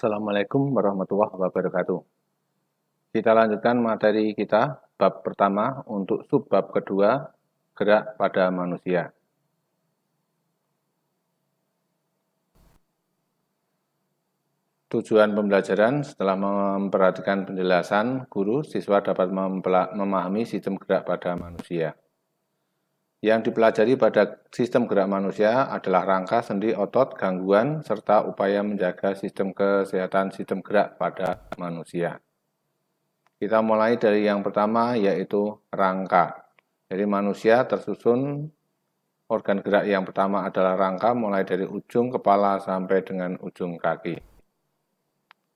Assalamualaikum warahmatullahi wabarakatuh. Kita lanjutkan materi kita, bab pertama untuk subbab kedua, gerak pada manusia. Tujuan pembelajaran setelah memperhatikan penjelasan guru, siswa dapat memahami sistem gerak pada manusia. Yang dipelajari pada sistem gerak manusia adalah rangka, sendi, otot, gangguan, serta upaya menjaga sistem kesehatan sistem gerak pada manusia. Kita mulai dari yang pertama, yaitu rangka. Jadi manusia tersusun organ gerak yang pertama adalah rangka, mulai dari ujung kepala sampai dengan ujung kaki.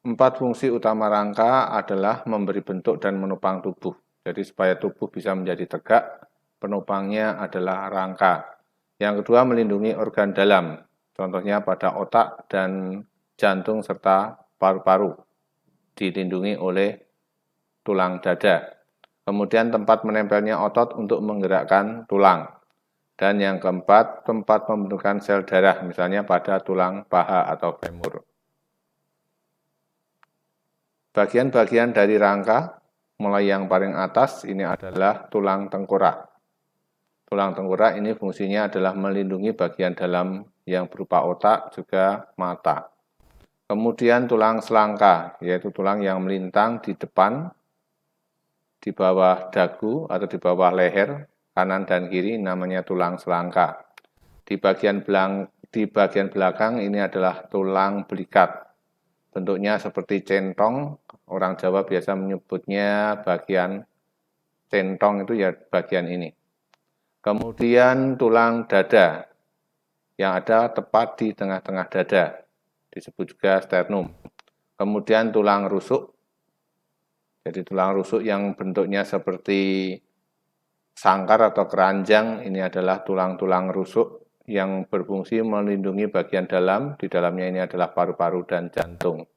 4 fungsi utama rangka adalah memberi bentuk dan menopang tubuh. Jadi supaya tubuh bisa menjadi tegak, penopangnya adalah rangka. Yang kedua, melindungi organ dalam, contohnya pada otak dan jantung serta paru-paru, dilindungi oleh tulang dada. Kemudian tempat menempelnya otot untuk menggerakkan tulang. Dan yang keempat, tempat pembentukan sel darah, misalnya pada tulang paha atau femur. Bagian-bagian dari rangka, mulai yang paling atas, ini adalah tulang tengkorak. Tulang tengkorak ini fungsinya adalah melindungi bagian dalam yang berupa otak, juga mata. Kemudian tulang selangka, yaitu tulang yang melintang di depan, di bawah dagu atau di bawah leher, kanan dan kiri, namanya tulang selangka. Di bagian belakang ini adalah tulang belikat. Bentuknya seperti centong, orang Jawa biasa menyebutnya bagian centong itu ya bagian ini. Kemudian tulang dada, yang ada tepat di tengah-tengah dada, disebut juga sternum. Kemudian tulang rusuk, jadi tulang rusuk yang bentuknya seperti sangkar atau keranjang, ini adalah tulang-tulang rusuk yang berfungsi melindungi bagian dalam, di dalamnya ini adalah paru-paru dan jantung.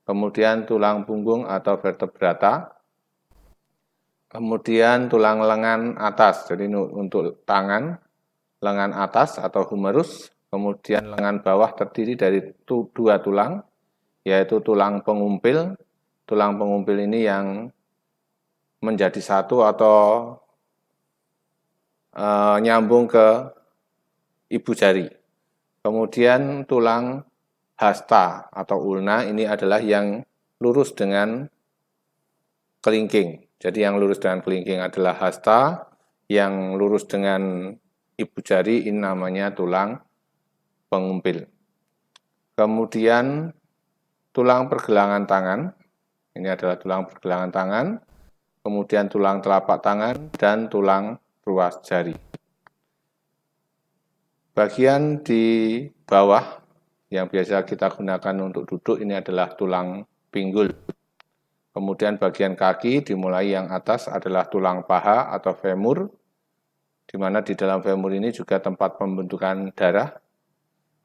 Kemudian tulang punggung atau vertebrata, kemudian tulang lengan atas, jadi untuk tangan, lengan atas atau humerus, kemudian lengan bawah terdiri dari 2 tulang, yaitu tulang pengumpil. Tulang pengumpil ini yang menjadi satu atau nyambung ke ibu jari. Kemudian tulang hasta atau ulna ini adalah yang lurus dengan kelingking. Jadi yang lurus dengan kelingking adalah hasta, yang lurus dengan ibu jari ini namanya tulang pengumpil. Kemudian tulang pergelangan tangan, ini adalah tulang pergelangan tangan. Kemudian tulang telapak tangan dan tulang ruas jari. Bagian di bawah yang biasa kita gunakan untuk duduk ini adalah tulang pinggul. Kemudian bagian kaki dimulai yang atas adalah tulang paha atau femur, di mana di dalam femur ini juga tempat pembentukan darah.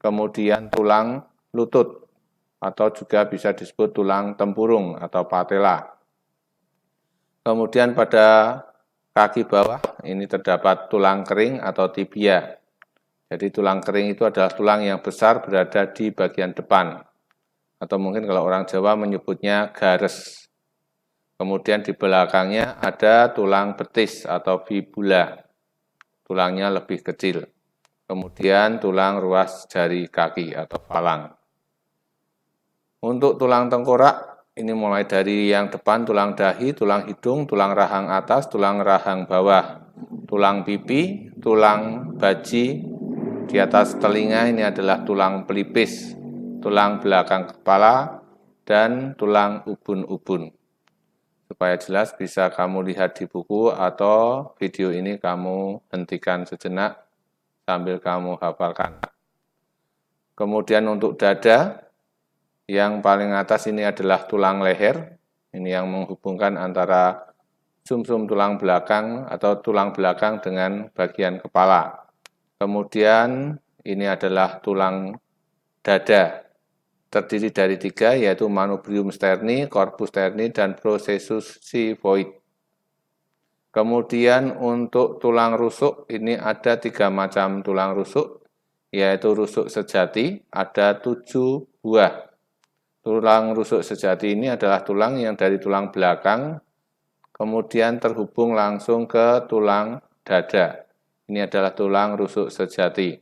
Kemudian tulang lutut atau juga bisa disebut tulang tempurung atau patella. Kemudian pada kaki bawah ini terdapat tulang kering atau tibia. Jadi tulang kering itu adalah tulang yang besar berada di bagian depan. Atau mungkin kalau orang Jawa menyebutnya gares. Kemudian di belakangnya ada tulang betis atau fibula. Tulangnya lebih kecil. Kemudian tulang ruas jari kaki atau falang. Untuk tulang tengkorak, ini mulai dari yang depan tulang dahi, tulang hidung, tulang rahang atas, tulang rahang bawah, tulang pipi, tulang baji, di atas telinga ini adalah tulang pelipis, tulang belakang kepala, dan tulang ubun-ubun. Supaya jelas bisa kamu lihat di buku atau video ini kamu hentikan sejenak sambil kamu hafalkan. Kemudian untuk dada, yang paling atas ini adalah tulang leher, ini yang menghubungkan antara sumsum tulang belakang atau tulang belakang dengan bagian kepala. Kemudian ini adalah tulang dada, terdiri dari 3, yaitu manubrium sterni, corpus sterni, dan processus xiphoid. Kemudian untuk tulang rusuk, ini ada 3 macam tulang rusuk, yaitu rusuk sejati, ada 7 buah. Tulang rusuk sejati ini adalah tulang yang dari tulang belakang, kemudian terhubung langsung ke tulang dada. Ini adalah tulang rusuk sejati.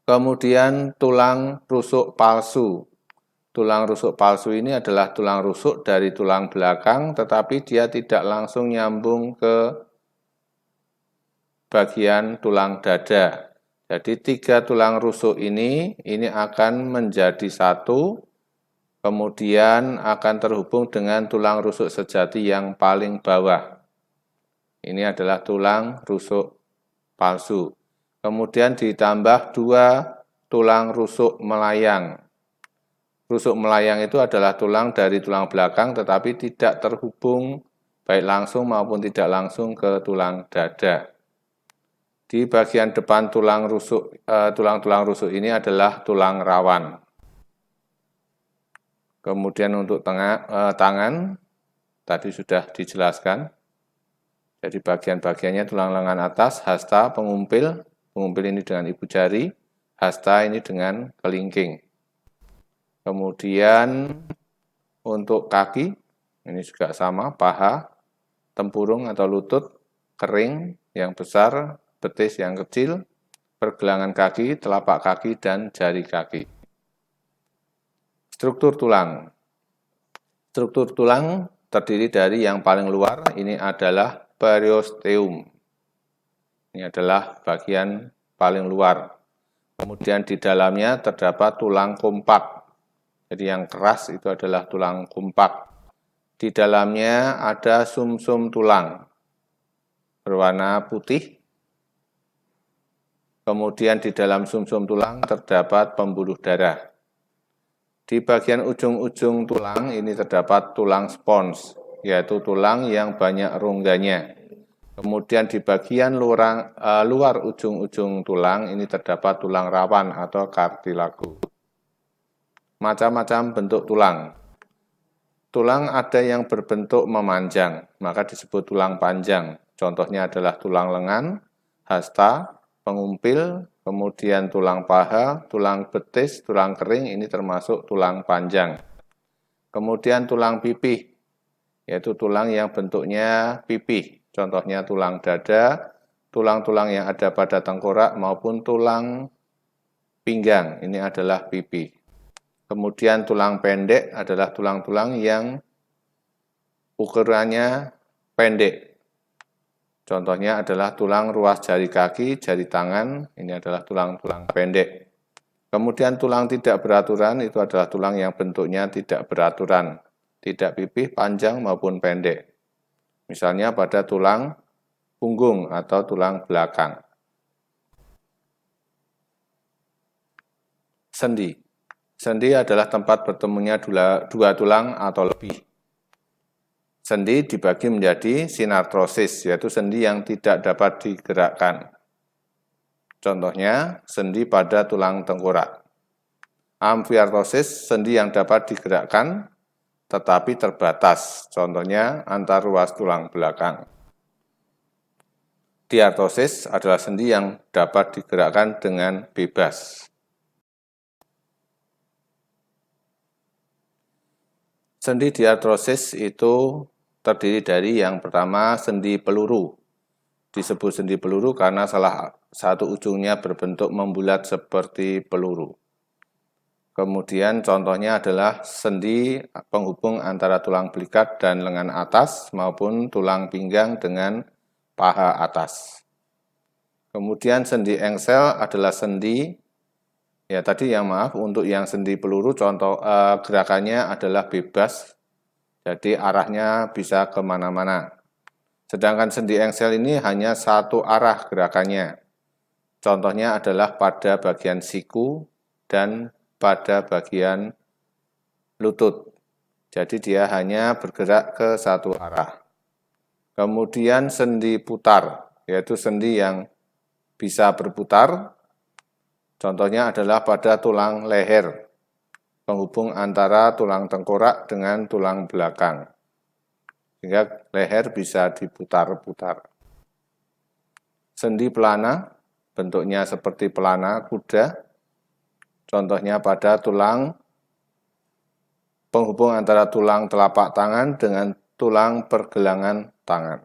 Kemudian tulang rusuk palsu. Tulang rusuk palsu ini adalah tulang rusuk dari tulang belakang, tetapi dia tidak langsung nyambung ke bagian tulang dada. Jadi 3 tulang rusuk ini akan menjadi satu, kemudian akan terhubung dengan tulang rusuk sejati yang paling bawah. Ini adalah tulang rusuk palsu. Kemudian ditambah 2 tulang rusuk melayang. Rusuk melayang itu adalah tulang dari tulang belakang tetapi tidak terhubung baik langsung maupun tidak langsung ke tulang dada. Di bagian depan tulang-tulang rusuk ini adalah tulang rawan. Kemudian untuk tangan, tadi sudah dijelaskan. Jadi bagian-bagiannya tulang lengan atas, hasta, pengumpil ini dengan ibu jari, hasta ini dengan kelingking. Kemudian untuk kaki, ini juga sama, paha, tempurung atau lutut, kering yang besar, betis yang kecil, pergelangan kaki, telapak kaki, dan jari kaki. Struktur tulang. Struktur tulang terdiri dari yang paling luar, ini adalah periosteum. Ini adalah bagian paling luar. Kemudian di dalamnya terdapat tulang kompak. Jadi yang keras itu adalah tulang kompak. Di dalamnya ada sumsum tulang berwarna putih. Kemudian di dalam sumsum tulang terdapat pembuluh darah. Di bagian ujung-ujung tulang ini terdapat tulang spons, yaitu tulang yang banyak rongganya. Kemudian di bagian luar ujung-ujung tulang ini terdapat tulang rawan atau kartilago. Macam-macam bentuk tulang. Tulang ada yang berbentuk memanjang, maka disebut tulang panjang. Contohnya adalah tulang lengan, hasta, pengumpil, kemudian tulang paha, tulang betis, tulang kering, ini termasuk tulang panjang. Kemudian tulang pipih, yaitu tulang yang bentuknya pipih. Contohnya tulang dada, tulang-tulang yang ada pada tengkorak maupun tulang pinggang, ini adalah pipih. Kemudian tulang pendek adalah tulang-tulang yang ukurannya pendek. Contohnya adalah tulang ruas jari kaki, jari tangan, ini adalah tulang-tulang pendek. Kemudian tulang tidak beraturan itu adalah tulang yang bentuknya tidak beraturan, tidak pipih, panjang maupun pendek. Misalnya pada tulang punggung atau tulang belakang. Sendi. Sendi adalah tempat bertemunya dua tulang atau lebih. Sendi dibagi menjadi sinartrosis, yaitu sendi yang tidak dapat digerakkan. Contohnya, sendi pada tulang tengkorak. Amfiartrosis, sendi yang dapat digerakkan, tetapi terbatas. Contohnya, antar ruas tulang belakang. Diartrosis adalah sendi yang dapat digerakkan dengan bebas. Sendi diartrosis itu terdiri dari yang pertama sendi peluru. Disebut sendi peluru karena salah satu ujungnya berbentuk membulat seperti peluru. Kemudian contohnya adalah sendi penghubung antara tulang belikat dan lengan atas maupun tulang pinggang dengan paha atas. Kemudian sendi engsel adalah sendi, untuk yang sendi peluru contoh gerakannya adalah bebas. Jadi arahnya bisa kemana-mana. Sedangkan sendi engsel ini hanya satu arah gerakannya. Contohnya adalah pada bagian siku dan pada bagian lutut. Jadi dia hanya bergerak ke satu arah. Kemudian sendi putar, yaitu sendi yang bisa berputar. Contohnya adalah pada tulang leher, penghubung antara tulang tengkorak dengan tulang belakang, sehingga leher bisa diputar-putar. Sendi pelana, bentuknya seperti pelana kuda, contohnya pada tulang penghubung antara tulang telapak tangan dengan tulang pergelangan tangan.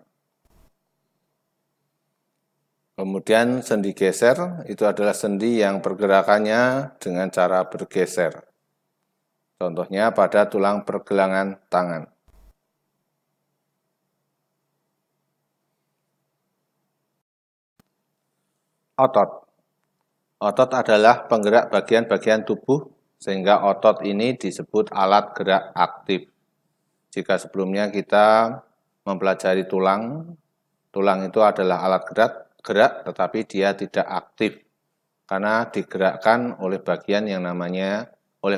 Kemudian sendi geser, itu adalah sendi yang pergerakannya dengan cara bergeser. Contohnya pada tulang pergelangan tangan. Otot. Otot adalah penggerak bagian-bagian tubuh, sehingga otot ini disebut alat gerak aktif. Jika sebelumnya kita mempelajari tulang, tulang itu adalah alat gerak, tetapi dia tidak aktif, karena digerakkan oleh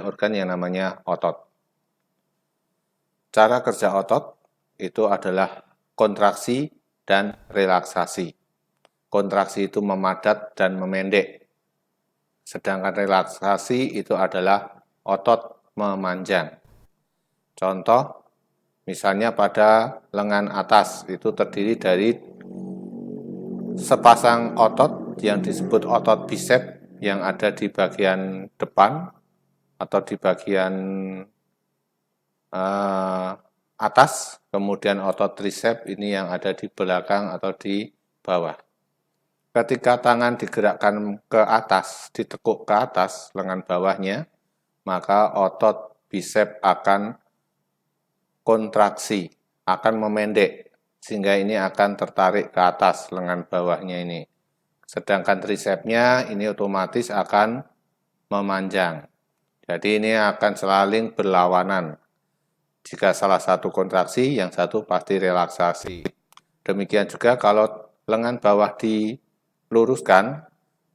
organ yang namanya otot. Cara kerja otot itu adalah kontraksi dan relaksasi. Kontraksi itu memadat dan memendek. Sedangkan relaksasi itu adalah otot memanjang. Contoh, misalnya pada lengan atas itu terdiri dari sepasang otot yang disebut otot bisep yang ada di bagian depan atau di bagian atas, kemudian otot tricep ini yang ada di belakang atau di bawah. Ketika tangan digerakkan ke atas, ditekuk ke atas lengan bawahnya, maka otot bisep akan kontraksi, akan memendek, sehingga ini akan tertarik ke atas lengan bawahnya ini. Sedangkan tricepnya ini otomatis akan memanjang. Jadi ini akan saling berlawanan. Jika salah satu kontraksi, yang satu pasti relaksasi. Demikian juga kalau lengan bawah diluruskan,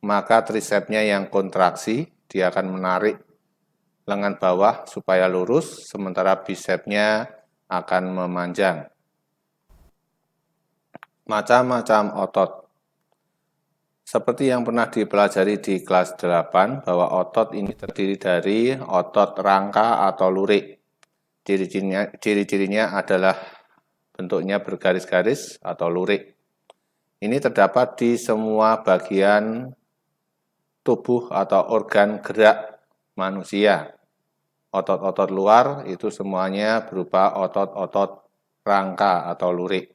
maka tricepnya yang kontraksi, dia akan menarik lengan bawah supaya lurus, sementara bicepnya akan memanjang. Macam-macam otot. Seperti yang pernah dipelajari di kelas 8, bahwa otot ini terdiri dari otot rangka atau lurik. Ciri-cirinya adalah bentuknya bergaris-garis atau lurik. Ini terdapat di semua bagian tubuh atau organ gerak manusia. Otot-otot luar itu semuanya berupa otot-otot rangka atau lurik.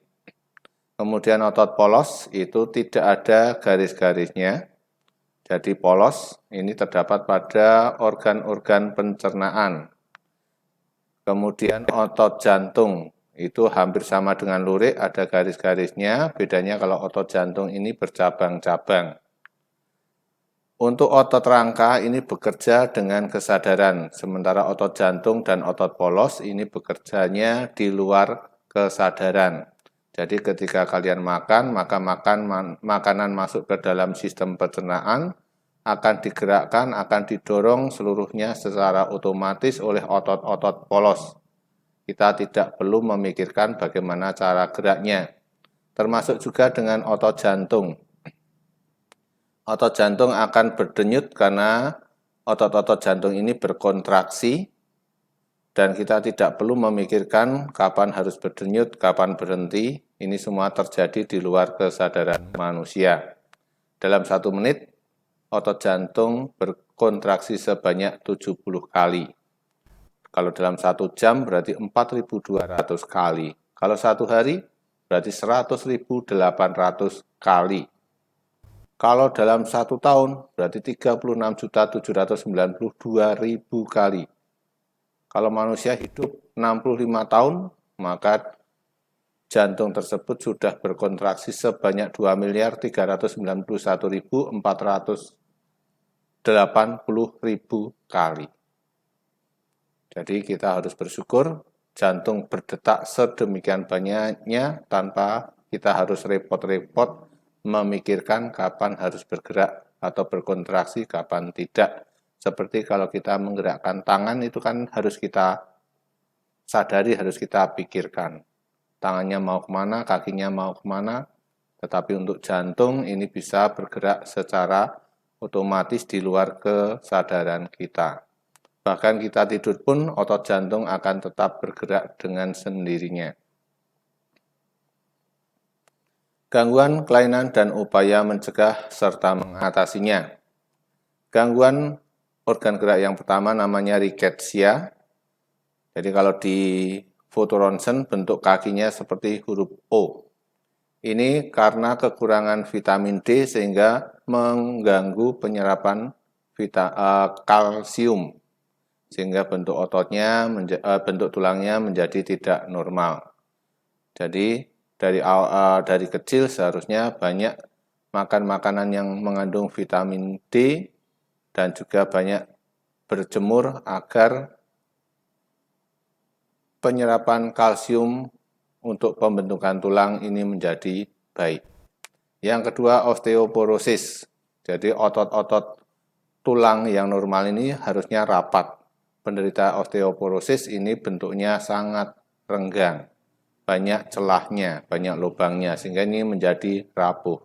Kemudian otot polos itu tidak ada garis-garisnya. Jadi polos ini terdapat pada organ-organ pencernaan. Kemudian otot jantung itu hampir sama dengan lurik, ada garis-garisnya. Bedanya kalau otot jantung ini bercabang-cabang. Untuk otot rangka ini bekerja dengan kesadaran, sementara otot jantung dan otot polos ini bekerjanya di luar kesadaran. Jadi ketika kalian makan, maka makanan masuk ke dalam sistem pencernaan, akan digerakkan, akan didorong seluruhnya secara otomatis oleh otot-otot polos. Kita tidak perlu memikirkan bagaimana cara geraknya. Termasuk juga dengan otot jantung. Otot jantung akan berdenyut karena otot-otot jantung ini berkontraksi, dan kita tidak perlu memikirkan kapan harus berdenyut, kapan berhenti. Ini semua terjadi di luar kesadaran manusia. Dalam 1 menit, otot jantung berkontraksi sebanyak 70 kali. Kalau dalam 1 jam berarti 4.200 kali. Kalau 1 hari berarti 100.800 kali. Kalau dalam 1 tahun berarti 36.792.000 kali. Kalau manusia hidup 65 tahun, maka jantung tersebut sudah berkontraksi sebanyak 2.391.480.000 kali. Jadi kita harus bersyukur jantung berdetak sedemikian banyaknya tanpa kita harus repot-repot memikirkan kapan harus bergerak atau berkontraksi, kapan tidak. Seperti kalau kita menggerakkan tangan itu kan harus kita sadari, harus kita pikirkan. Tangannya mau kemana, kakinya mau kemana, tetapi untuk jantung ini bisa bergerak secara otomatis di luar kesadaran kita. Bahkan kita tidur pun otot jantung akan tetap bergerak dengan sendirinya. Gangguan, kelainan, dan upaya mencegah serta mengatasinya. Gangguan organ gerak yang pertama namanya rickettsia. Jadi kalau di foto ronsen bentuk kakinya seperti huruf O. Ini karena kekurangan vitamin D sehingga mengganggu penyerapan kalsium, sehingga bentuk ototnya, bentuk tulangnya menjadi tidak normal. Jadi dari kecil seharusnya banyak makan makanan yang mengandung vitamin D dan juga banyak berjemur agar penyerapan kalsium untuk pembentukan tulang ini menjadi baik. Yang kedua, osteoporosis. Jadi otot-otot tulang yang normal ini harusnya rapat. Penderita osteoporosis ini bentuknya sangat renggang, banyak celahnya, banyak lubangnya, sehingga ini menjadi rapuh.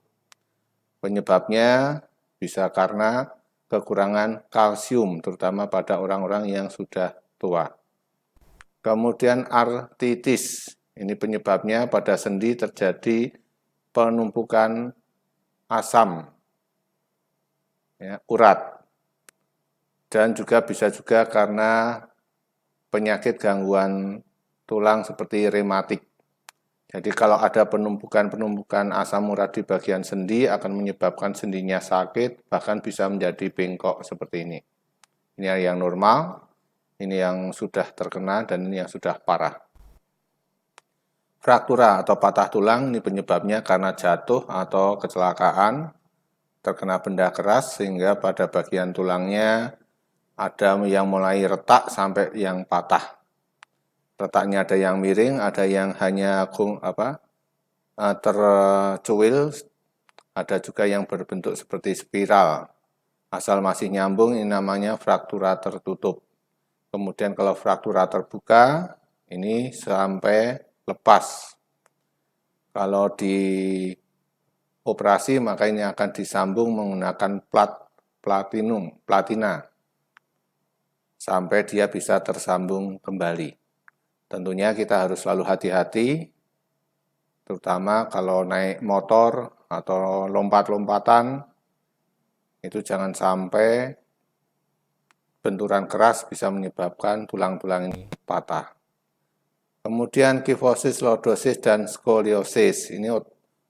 Penyebabnya bisa karena kekurangan kalsium, terutama pada orang-orang yang sudah tua. Kemudian artritis, ini penyebabnya pada sendi terjadi penumpukan asam, ya, urat. Dan juga bisa juga karena penyakit gangguan tulang seperti rematik. Jadi kalau ada penumpukan asam urat di bagian sendi akan menyebabkan sendinya sakit, bahkan bisa menjadi bengkok seperti ini. Ini yang normal, ini yang sudah terkena, dan ini yang sudah parah. Fraktura atau patah tulang ini penyebabnya karena jatuh atau kecelakaan, terkena benda keras sehingga pada bagian tulangnya ada yang mulai retak sampai yang patah. Retaknya ada yang miring, ada yang hanya tercuil, ada juga yang berbentuk seperti spiral. Asal masih nyambung ini namanya fraktura tertutup. Kemudian kalau fraktura terbuka ini sampai lepas. Kalau di operasi maka ini akan disambung menggunakan platina sampai dia bisa tersambung kembali. Tentunya kita harus selalu hati-hati, terutama kalau naik motor atau lompat-lompatan, itu jangan sampai benturan keras bisa menyebabkan tulang-tulang ini patah. Kemudian kifosis, lordosis, dan skoliosis, ini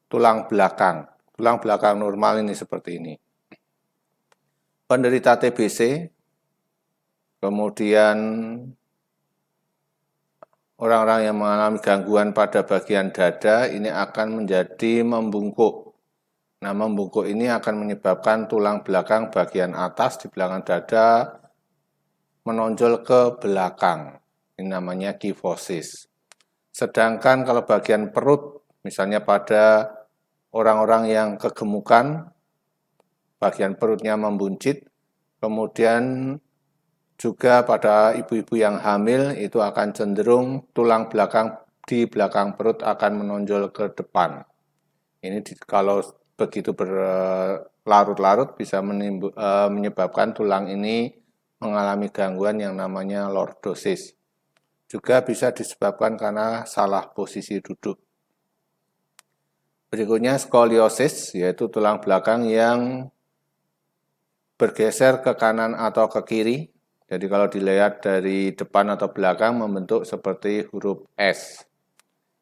tulang belakang. Tulang belakang normal ini seperti ini. Penderita TBC, kemudian orang-orang yang mengalami gangguan pada bagian dada ini akan menjadi membungkuk. Nah, membungkuk ini akan menyebabkan tulang belakang bagian atas di belakang dada menonjol ke belakang. Ini namanya kifosis. Sedangkan kalau bagian perut, misalnya pada orang-orang yang kegemukan, bagian perutnya membuncit, kemudian juga pada ibu-ibu yang hamil itu akan cenderung tulang belakang di belakang perut akan menonjol ke depan. Ini kalau begitu berlarut-larut bisa menyebabkan tulang ini mengalami gangguan yang namanya lordosis. Juga bisa disebabkan karena salah posisi duduk. Berikutnya skoliosis, yaitu tulang belakang yang bergeser ke kanan atau ke kiri. Jadi kalau dilihat dari depan atau belakang membentuk seperti huruf S.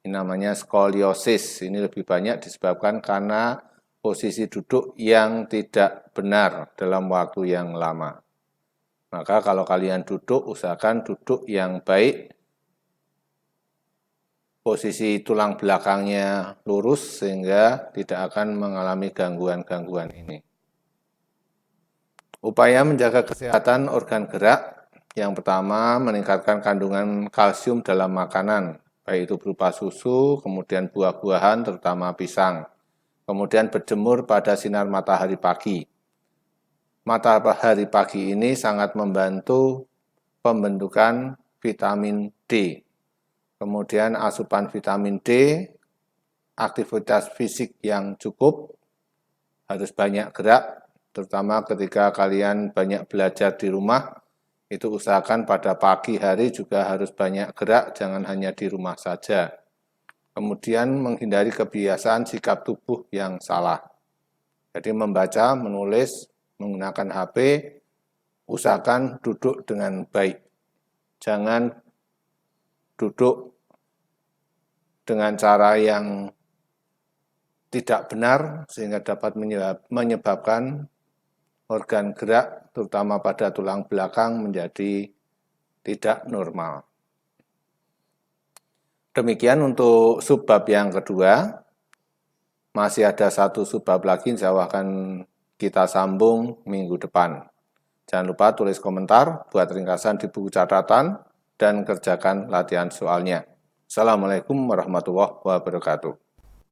Ini namanya skoliosis. Ini lebih banyak disebabkan karena posisi duduk yang tidak benar dalam waktu yang lama. Maka kalau kalian duduk, usahakan duduk yang baik. Posisi tulang belakangnya lurus sehingga tidak akan mengalami gangguan-gangguan ini. Upaya menjaga kesehatan organ gerak, yang pertama meningkatkan kandungan kalsium dalam makanan, baik itu berupa susu, kemudian buah-buahan terutama pisang. Kemudian berjemur pada sinar matahari pagi. Matahari pagi ini sangat membantu pembentukan vitamin D. Kemudian asupan vitamin D, aktivitas fisik yang cukup, harus banyak gerak, terutama ketika kalian banyak belajar di rumah, itu usahakan pada pagi hari juga harus banyak gerak, jangan hanya di rumah saja. Kemudian menghindari kebiasaan sikap tubuh yang salah. Jadi membaca, menulis, menggunakan HP, usahakan duduk dengan baik. Jangan duduk dengan cara yang tidak benar sehingga dapat menyebabkan organ gerak terutama pada tulang belakang menjadi tidak normal. Demikian untuk subbab yang kedua. Masih ada satu subbab lagi, insya Allah akan kita sambung minggu depan. Jangan lupa tulis komentar, buat ringkasan di buku catatan, dan kerjakan latihan soalnya. Assalamualaikum warahmatullahi wabarakatuh.